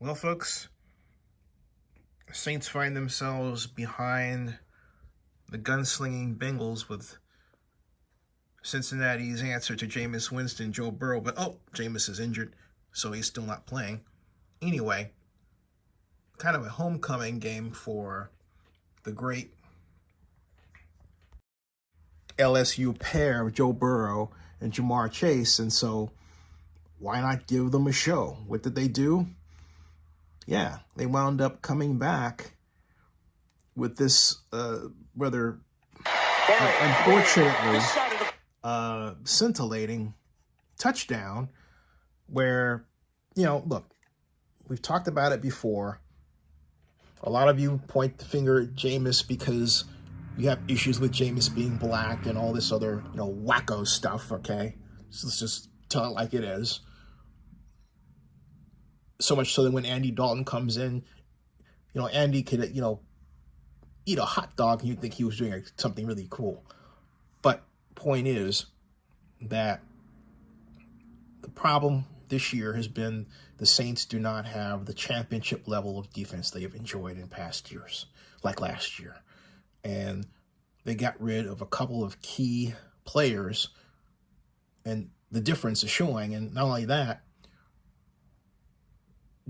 Well, folks, Saints find themselves behind the gunslinging Bengals with Cincinnati's answer to Jameis Winston, Joe Burrow. But, Jameis is injured, so he's still not playing. Anyway, kind of a homecoming game for the great LSU pair of Joe Burrow and Jamar Chase. And so why not give them a show? What did they do? Yeah, they wound up coming back with this rather unfortunately scintillating touchdown where, look, we've talked about it before. A lot of you point the finger at Jameis because you have issues with Jameis being black and all this other, wacko stuff, okay? So let's just tell it like it is. So much so that when Andy Dalton comes in, Andy could, eat a hot dog and you'd think he was doing something really cool. But point is that the problem this year has been the Saints do not have the championship level of defense they have enjoyed in past years, like last year. And they got rid of a couple of key players, and the difference is showing. And not only that,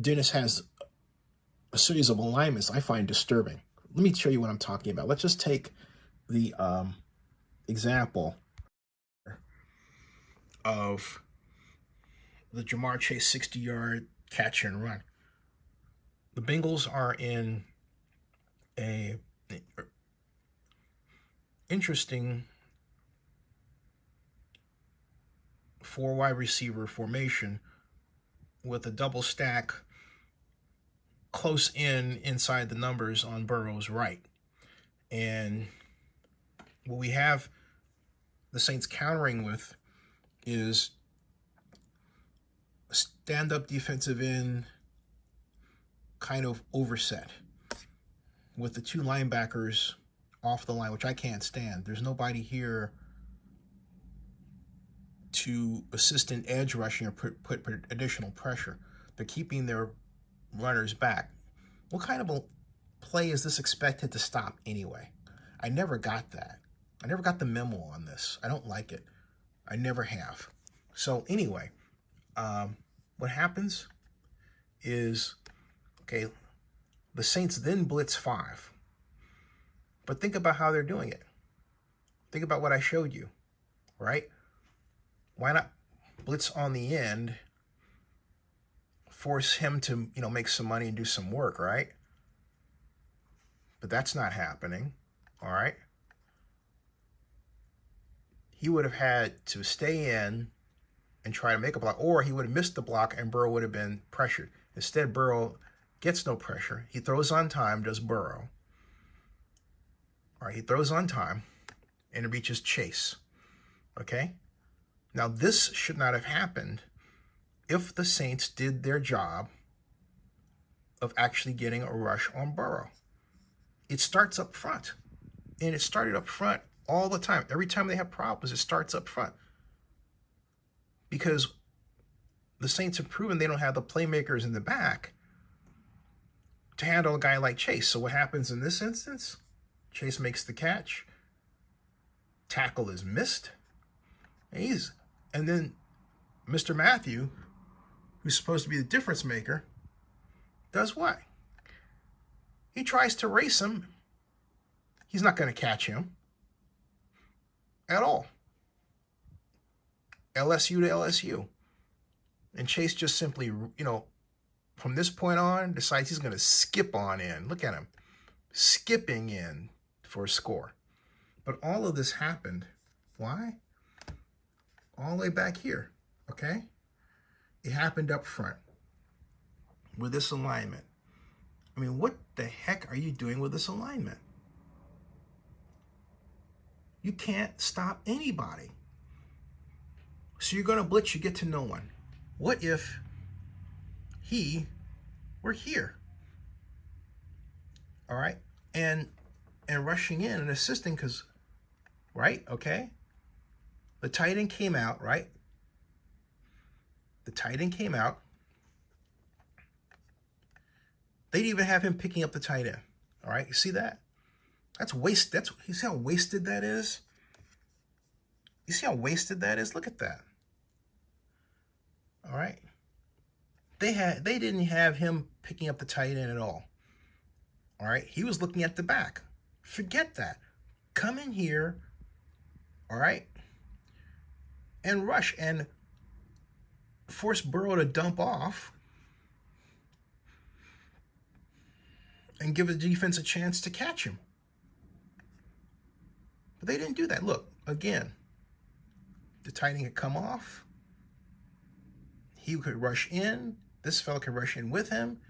Dennis has a series of alignments I find disturbing. Let me show you what I'm talking about. Let's just take the example of the Jamar Chase 60-yard catch and run. The Bengals are in a interesting 4 wide receiver formation with a double stack close inside the numbers on Burrow's right. And what we have the Saints countering with is a stand-up defensive end kind of overset with the 2 linebackers off the line, which I can't stand. There's nobody here to assist in edge rushing or put additional pressure. They're keeping their runners back. What kind of a play is this expected to stop anyway? I never got that. I never got the memo on this. I don't like it. I never have. So anyway, what happens is, okay, the Saints then blitz 5. But think about how they're doing it. Think about what I showed you, right? Why not blitz on the end, force him to, make some money and do some work, right? But that's not happening, all right? He would have had to stay in and try to make a block, or he would have missed the block and Burrow would have been pressured. Instead, Burrow gets no pressure. He throws on time, does Burrow. All right, he throws on time and it reaches Chase, okay? Now, this should not have happened if the Saints did their job of actually getting a rush on Burrow. It starts up front, and it started up front all the time. Every time they have problems, it starts up front because the Saints have proven they don't have the playmakers in the back to handle a guy like Chase. So what happens in this instance? Chase makes the catch. Tackle is missed. And then Mr. Matthew, who's supposed to be the difference maker, does what? He tries to race him. He's not going to catch him at all. LSU to LSU. And Chase just simply, from this point on, decides he's going to skip on in. Look at him, skipping in for a score. But all of this happened. Why? All the way back here, okay? It happened up front with this alignment. I mean, what the heck are you doing with this alignment? You can't stop anybody. So you're going to blitz, you get to no one. What if he were here? All right? And rushing in and assisting because, right, okay? The tight end came out, right? The tight end came out. They didn't even have him picking up the tight end. All right, you see that? That's waste. You see how wasted that is? You see how wasted that is? Look at that. All right. They didn't have him picking up the tight end at all. All right. He was looking at the back. Forget that. Come in here, all right, and rush and force Burrow to dump off and give the defense a chance to catch him. But they didn't do that. Look, again, the tight end had come off. He could rush in. This fellow could rush in with him.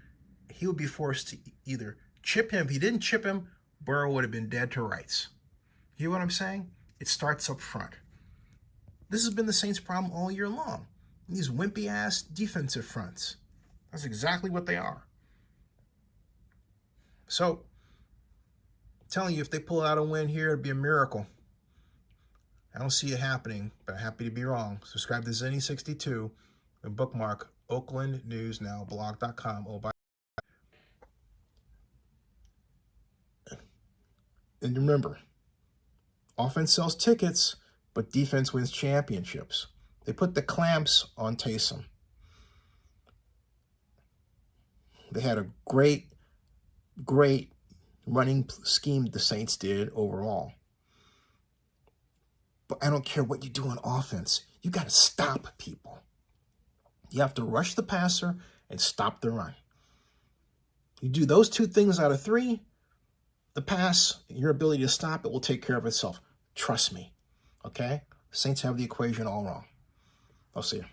He would be forced to either chip him. If he didn't chip him, Burrow would have been dead to rights. You hear what I'm saying? It starts up front. This has been the Saints' problem all year long. These wimpy-ass defensive fronts. That's exactly what they are. So, I'm telling you, if they pull out a win here, it'd be a miracle. I don't see it happening, but I'm happy to be wrong. Subscribe to Zenny62 and bookmark OaklandNewsNowBlog.com. Oh, bye. And remember, offense sells tickets, but defense wins championships. They put the clamps on Taysom. They had a great running scheme the Saints did overall. But I don't care what you do on offense. You got to stop people. You have to rush the passer and stop the run. You do those two things out of three, the pass, your ability to stop it will take care of itself. Trust me. Okay? Saints have the equation all wrong. I'll see you.